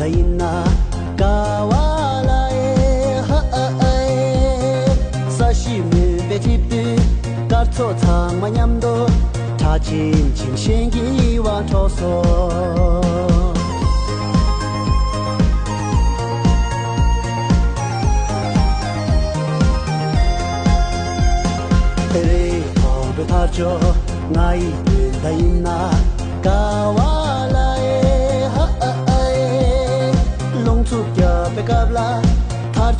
다이나 가와라에 하아에 사시미 베티비 가르쳐 장마냠도 다진 진신기와 토소 에레 거도 타죠 나이 다이나 가와